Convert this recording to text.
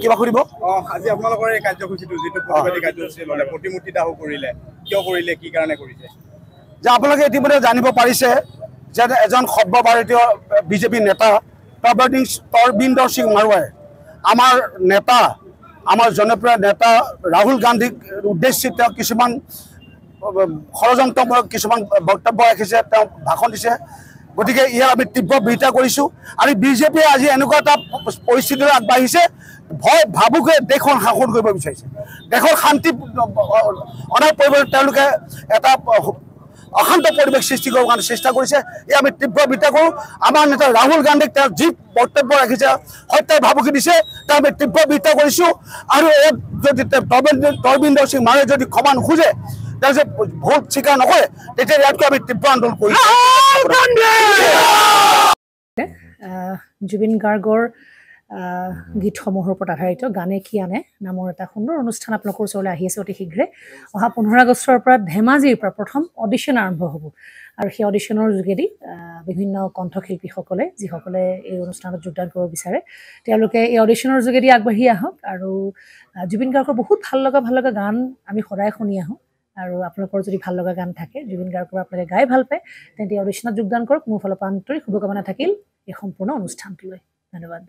কিবা সুধিব? আজি আপোনালোকৰ এই কাৰ্যসূচীটো যিটো প্ৰতিবাদী কাৰ্যসূচী ল'লে, প্ৰতিমূৰ্তি দাহ কৰিলে, কিয় কৰিলে, কি কাৰণে কৰিছে? যে আপোনালোকে ইতিমধ্যে জানিব পাৰিছে যে এজন সৰ্বভাৰতীয় বিজেপি নেতা তৰবিন্দৰ সিং মাৰোৱাই আমাৰ নেতা, আমাৰ জনপ্ৰিয় নেতা ৰাহুল গান্ধীক উদ্দেশ্যিত তেওঁ কিছুমান ষড়যন্ত্ৰমূলক কিছুমান বক্তব্য ৰাখিছে, তেওঁ ভাষণ দিছে। গতিকে ইয়াৰ আমি তীব্ৰ বিৰোধিতা কৰিছোঁ। আৰু বিজেপিয়ে আজি এনেকুৱা এটা পৰিস্থিতিলৈ আগবাঢ়িছে, ভয় ভাবুকে দেশখন শাসন কৰিব বিচাৰিছে। দেশৰ শান্তি অনাৰ পৰিৱৰ্তে তেওঁলোকে এটা অশান্ত পৰিৱেশ সৃষ্টি কৰাৰ কাৰণে চেষ্টা কৰিছে। এই আমি তীব্ৰ বিৰোধিতা কৰোঁ। আমাৰ নেতা ৰাহুল গান্ধীক তেওঁ যি বক্তব্য ৰাখিছে, হত্যাৰ ভাবুকি দিছে, তেওঁ আমি তীব্ৰ বিৰোধিতা কৰিছোঁ। আৰু এই যদি তৰবিন্দৰ সিং মাৰোৱাই যদি ক্ষমা নোখোজে, তেওঁ যে ভোট স্বীকাৰ নকৰে, তেতিয়া ইয়াতকৈ আমি তীব্ৰ আন্দোলন কৰিছোঁ। জুবিন গাৰ্গৰ গীতসমূহৰ ওপৰত আধাৰিত গানে কি আনে নামৰ এটা সুন্দৰ অনুষ্ঠান আপোনালোকৰ ওচৰলৈ আহি আছে অতি শীঘ্ৰে। অহা 15 আগষ্টৰ পৰা ধেমাজিৰ পৰা প্ৰথম অডিশ্যন আৰম্ভ হ'ব। আৰু সেই অডিশ্যনৰ যোগেদি বিভিন্ন কণ্ঠশিল্পীসকলে যিসকলে এই অনুষ্ঠানত যোগদান কৰিব বিচাৰে, তেওঁলোকে এই অডিশ্যনৰ যোগেদি আগবাঢ়ি আহক। আৰু জুবিন গাৰ্গৰ বহুত ভাল লগা গান আমি সদায় শুনি আহোঁ। আৰু আপোনালোকৰ যদি ভাল লগা গান থাকে, জুবিন গাৰ্গৰ আপোনালোকে গাই ভাল পায়, তেন্তে অডিশ্যনত যোগদান কৰক। মোৰ ফালৰ পৰা আন্তৰিক শুভকামনা থাকিল এই সম্পূৰ্ণ অনুষ্ঠানটোলৈ। ধন্যবাদ।